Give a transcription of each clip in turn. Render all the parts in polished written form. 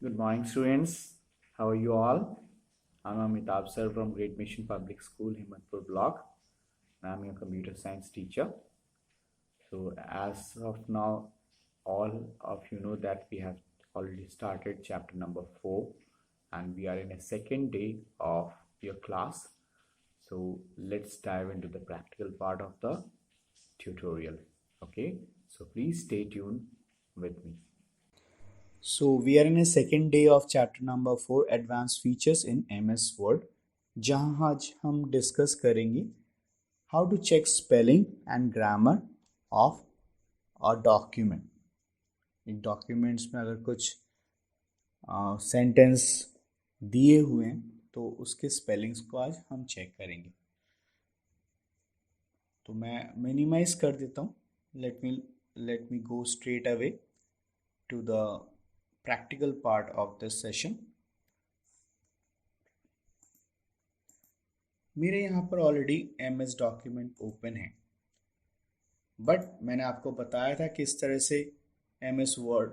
Good morning, students. How are you all? I'm Amitabh sir from Great Mission Public School, Himmatpur Block. I'm your computer science teacher. So, as of now, all of you know that we have already started chapter number 4, and we are in a second day of your class. So, let's dive into the practical part of the tutorial. Okay, so please stay tuned with me. So we are in a second day of chapter number 4 advanced features in MS Word जहां आज हम discuss करेंगे how to check spelling and grammar of a document. एक documents में अगर कुछ sentence दिए हुए हैं तो उसके स्पेलिंग्स को आज हम चेक करेंगे. तो मैं मिनिमाइज कर देता हूँ. Let me go straight away to the practical part of this session. मेरे यहाँ पर ऑलरेडी MS डॉक्यूमेंट ओपन है, बट मैंने आपको बताया था किस तरह से MS वर्ड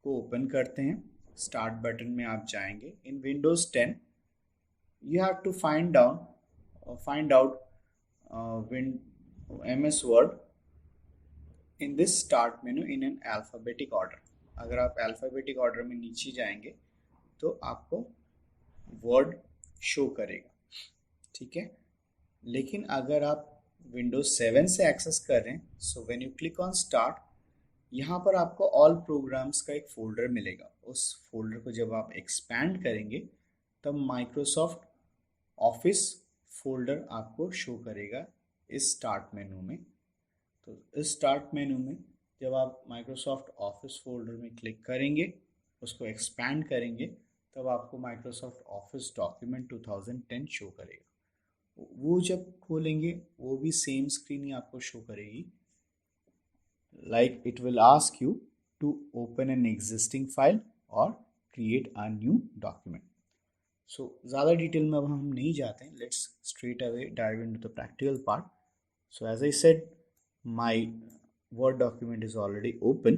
को ओपन करते हैं. स्टार्ट बटन में आप जाएंगे. In Windows 10 you have to find out MS Word in this start menu in an alphabetical order. अगर आप अल्फ़ाबेटिक ऑर्डर में नीचे जाएंगे तो आपको वर्ड शो करेगा, ठीक है. लेकिन अगर आप विंडोज 7 से एक्सेस कर रहे हैं, so when you click on start, यहाँ पर आपको ऑल प्रोग्राम्स का एक फोल्डर मिलेगा. उस फोल्डर को जब आप एक्सपैंड करेंगे तब माइक्रोसॉफ्ट ऑफिस फोल्डर आपको शो करेगा इस स्टार्ट मेनू में. तो इस स्टार्ट मेनू में जब आप माइक्रोसॉफ्ट ऑफिस फोल्डर में क्लिक करेंगे, उसको एक्सपैंड करेंगे, तब आपको माइक्रोसॉफ्ट ऑफिस डॉक्यूमेंट 2010 शो करेगा. वो जब खोलेंगे वो भी सेम स्क्रीन ही आपको शो करेगी. Like it will ask you to open an existing file और create a new document. So ज़्यादा डिटेल में अब हम नहीं जाते हैं. Let's straight away dive into the practical part. So as I said, my word document is already open.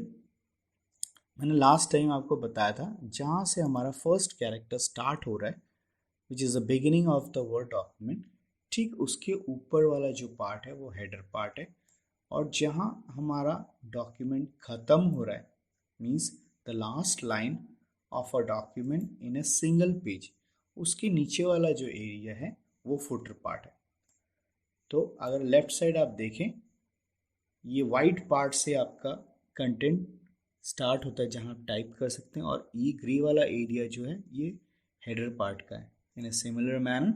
मैंने last time आपको बताया था जहाँ से हमारा फर्स्ट कैरेक्टर स्टार्ट हो रहा है, which is the beginning of the word document, ठीक उसके ऊपर वाला जो पार्ट है वो हेडर पार्ट है. और जहाँ हमारा डॉक्यूमेंट ख़त्म हो रहा है, means the last line of a document in a single page, उसके नीचे वाला जो एरिया है वो फुटर पार्ट है. तो अगर लेफ्ट साइड आप देखें, ये वाइट पार्ट से आपका कंटेंट स्टार्ट होता है जहाँ आप टाइप कर सकते हैं, और ये ग्रे वाला एरिया जो है ये हेडर पार्ट का है. इन ए सिमिलर मैनर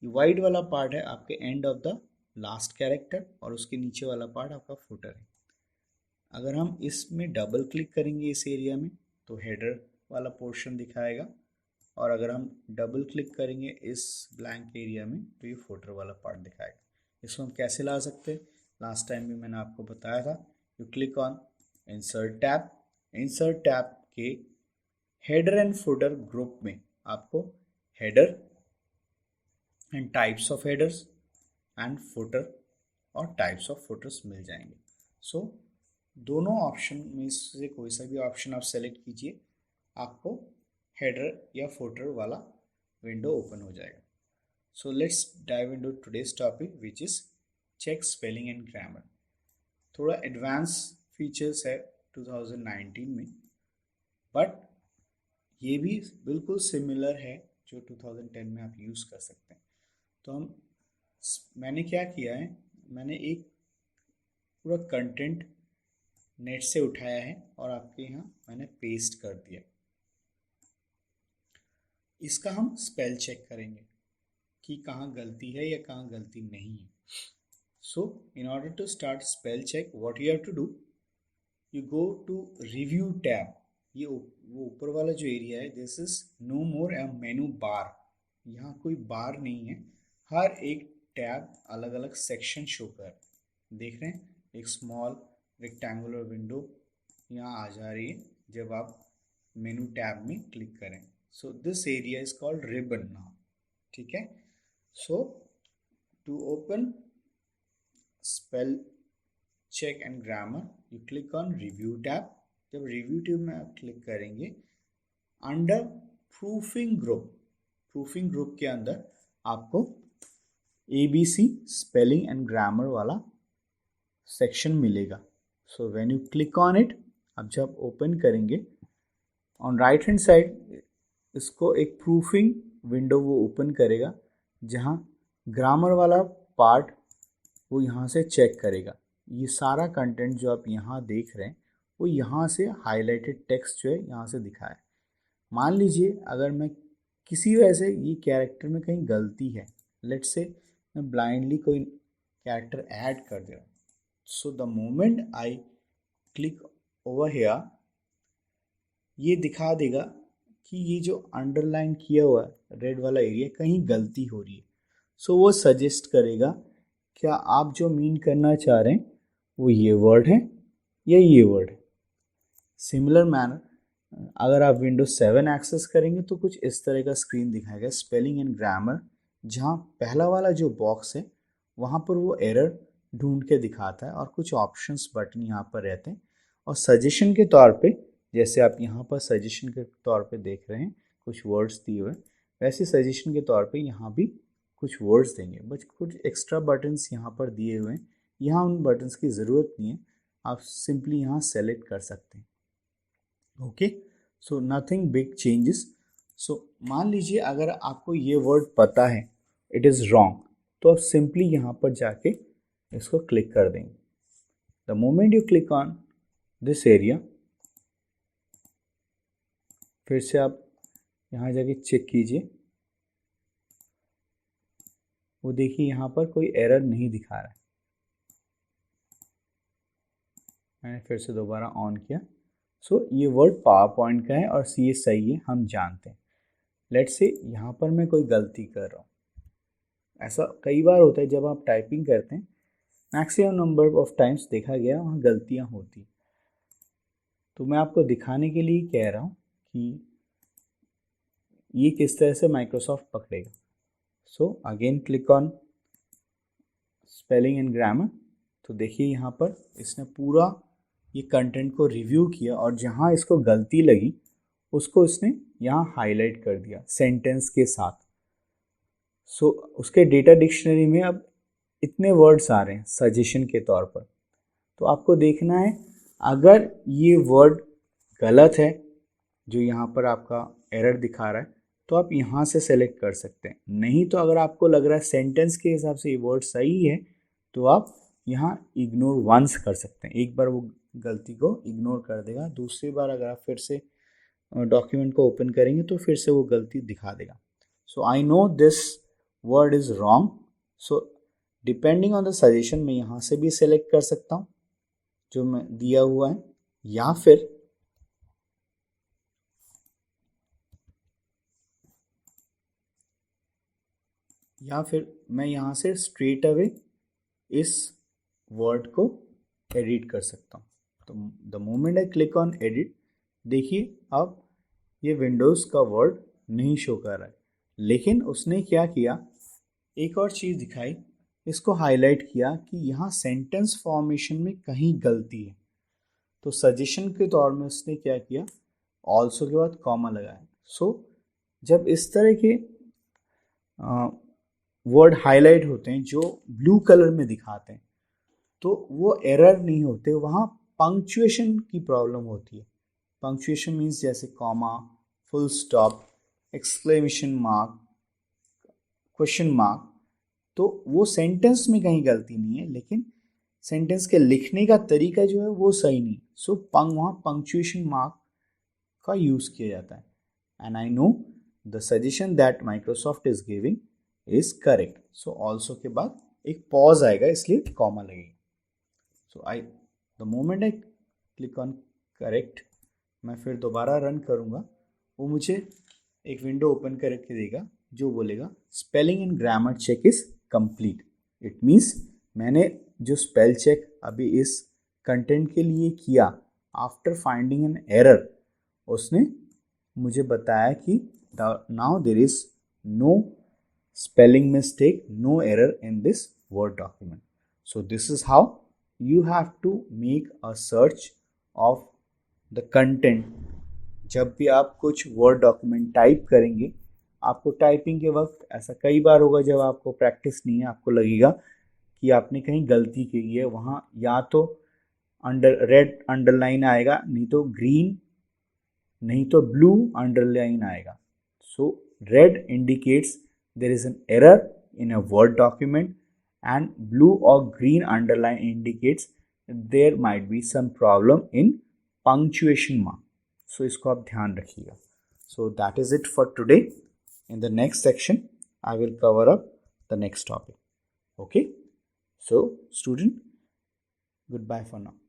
ये वाइट वाला पार्ट है आपके end of the last character, और उसके नीचे वाला पार्ट आपका फुटर है. अगर हम इसमें डबल क्लिक करेंगे इस एरिया में तो हेडर वाला पोर्शन दिखाएगा, और अगर हम डबल क्लिक करेंगे इस ब्लैंक एरिया में तो ये फुटर वाला पार्ट दिखाएगा. इसको हम कैसे ला सकते हैं, लास्ट टाइम भी मैंने आपको बताया था. You click on insert tab के हेडर एंड फुटर ग्रुप में आपको header and types of headers and footer और टाइप्स ऑफ फुटर्स मिल जाएंगे. सो दोनों ऑप्शन में से कोई सा भी ऑप्शन आप सेलेक्ट कीजिए, आपको हेडर या फुटर वाला विंडो ओपन हो जाएगा. So let's dive into today's topic which is check spelling and grammar. थोड़ा एडवांस फीचर्स है 2019 में, बट ये भी बिल्कुल सिमिलर है जो 2010 में आप यूज़ कर सकते हैं. तो मैंने क्या किया है, मैंने एक पूरा कंटेंट नेट से उठाया है और आपके यहाँ मैंने पेस्ट कर दिया. इसका हम स्पेल चेक करेंगे कि कहाँ गलती है या कहाँ गलती नहीं है. So in order to start spell check, what you have to do, you go to review tab. ये वो ऊपर वाला जो एरिया है, this is no more a menu bar. यहाँ कोई बार नहीं है, हर एक टैब अलग अलग सेक्शन शो कर. देख रहे हैं, एक स्मॉल रेक्टेंगुलर विंडो यहाँ आ जा रही है जब आप मेनू टैब में क्लिक करें. So this area is called ribbon now, ठीक है. So to open spell check and grammar, you click on review tab. जब रिव्यू ट्यूब में आप क्लिक करेंगे, अंडर प्रूफिंग ग्रुप के अंदर आपको ABC स्पेलिंग एंड ग्रामर वाला सेक्शन मिलेगा। So when you click on it, अब जब ओपन करेंगे, ऑन राइट हैंड साइड इसको एक प्रूफिंग विंडो वो ओपन करेगा, जहाँ ग्रामर वाला पार्ट वो यहाँ से चेक करेगा। ये सारा कंटेंट जो आप यहाँ देख रहे हैं वो यहाँ से हाईलाइटेड टेक्स्ट जो है यहाँ से दिखा है। मान लीजिए अगर मैं किसी वजह से ये कैरेक्टर में कहीं गलती है, लेट्स से मैं ब्लाइंडली कोई कैरेक्टर ऐड कर दे रहा हूँ, so the moment I click over here, ये दिखा देगा कि ये जो अंडरलाइन किया हुआ है रेड वाला एरिया कहीं गलती हो रही है। सो वो सजेस्ट करेगा क्या आप जो मीन करना चाह रहे हैं वो ये वर्ड है या ये वर्ड है। सिमिलर मैनर अगर आप विंडोज 7 एक्सेस करेंगे तो कुछ इस तरह का स्क्रीन दिखाएगा, स्पेलिंग एंड ग्रामर, जहाँ पहला वाला जो बॉक्स है वहाँ पर वो एरर ढूंढ के दिखाता है और कुछ ऑप्शंस बटन यहाँ पर रहते हैं। और सजेशन के तौर पे, जैसे आप यहाँ पर सजेशन के तौर पे देख रहे हैं कुछ वर्ड्स दिए हुए, वैसे सजेशन के तौर पे यहाँ भी कुछ वर्ड्स देंगे, बट कुछ एक्स्ट्रा बटन्स यहाँ पर दिए हुए हैं। यहाँ उन बटन्स की ज़रूरत नहीं है, आप सिंपली यहाँ सेलेक्ट कर सकते हैं। Okay, so nothing big changes. So मान लीजिए अगर आपको ये वर्ड पता है, इट इज़ रॉन्ग, तो आप सिंपली यहाँ पर जाके इसको क्लिक कर देंगे। The moment you click on this area, फिर से आप यहाँ जाके चेक कीजिए, वो देखिए यहाँ पर कोई एरर नहीं दिखा रहा है। मैंने फिर से दोबारा ऑन किया। सो ये वर्ड पावर पॉइंट का है और ये सही है, हम जानते हैं। लेट्स से यहाँ पर मैं कोई गलती कर रहा हूँ, ऐसा कई बार होता है जब आप टाइपिंग करते हैं, मैक्सिमम नंबर ऑफ टाइम्स देखा गया वहाँ गलतियाँ होती। तो मैं आपको दिखाने के लिए कह रहा हूँ कि ये किस तरह से माइक्रोसॉफ्ट पकड़ेगा। So again click on spelling and grammar, तो देखिए यहाँ पर इसने पूरा ये कंटेंट को रिव्यू किया और जहाँ इसको गलती लगी उसको इसने यहाँ हाईलाइट कर दिया सेंटेंस के साथ। सो उसके डेटा डिक्शनरी में अब इतने वर्ड्स आ रहे हैं सजेशन के तौर पर। तो आपको देखना है अगर ये वर्ड गलत है जो यहाँ पर आपका एरर दिखा रहा है, तो आप यहाँ से सेलेक्ट कर सकते हैं। नहीं तो अगर आपको लग रहा है सेंटेंस के हिसाब से ये वर्ड सही है, तो आप यहाँ इग्नोर वंस कर सकते हैं। एक बार वो गलती को इग्नोर कर देगा, दूसरी बार अगर आप फिर से डॉक्यूमेंट को ओपन करेंगे तो फिर से वो गलती दिखा देगा। So I know this word is wrong, so depending on the suggestion मैं यहाँ से भी सेलेक्ट कर सकता हूँ जो मैं दिया हुआ है, या फिर मैं यहाँ से स्ट्रेट अवे इस वर्ड को एडिट कर सकता हूँ। तो the moment I click on edit, देखिए अब ये विंडोज़ का वर्ड नहीं शो कर रहा है, लेकिन उसने क्या किया, एक और चीज़ दिखाई, इसको हाईलाइट किया कि यहाँ सेंटेंस फॉर्मेशन में कहीं गलती है। तो सजेशन के तौर में उसने क्या किया, ऑल्सो के बाद कॉमा लगाया। सो जब इस तरह के वर्ड हाईलाइट होते हैं जो ब्लू कलर में दिखाते हैं, तो वो एरर नहीं होते, वहाँ पंक्चुएशन की प्रॉब्लम होती है। पंक्चुएशन मीन्स जैसे comma, full stop, exclamation mark, question mark, तो वो सेंटेंस में कहीं गलती नहीं है, लेकिन सेंटेंस के लिखने का तरीका जो है वो सही नहीं। सो वहाँ पंक्चुएशन मार्क का यूज़ किया जाता है। And I know the suggestion that Microsoft is giving is correct. So also के बाद एक पॉज आएगा, इसलिए कॉमा लगेगा। So the moment I click on correct, मैं फिर दोबारा रन करूँगा, वो मुझे एक विंडो ओपन करके देगा जो बोलेगा spelling and grammar check is complete. It means मैंने जो स्पेल चेक अभी इस कंटेंट के लिए किया आफ्टर फाइंडिंग एन एरर, उसने मुझे बताया कि now there is no spelling mistake, no error in this Word document. So this is how you have to make a search of the content, जब भी आप कुछ वर्ड डॉक्यूमेंट टाइप करेंगे, आपको टाइपिंग के वक्त ऐसा कई बार होगा जब आपको प्रैक्टिस नहीं है, आपको लगेगा कि आपने कहीं गलती की है, वहाँ या तो रेड अंडरलाइन आएगा, नहीं तो ग्रीन, नहीं तो ब्लू अंडरलाइन आएगा. सो red indicates there is an error in a word document and blue or green underline indicates there might be some problem in punctuation mark. So इसको आप ध्यान रखिएगा. So that is it for today. In the next section I will cover up the next topic. Okay, so student, goodbye for now.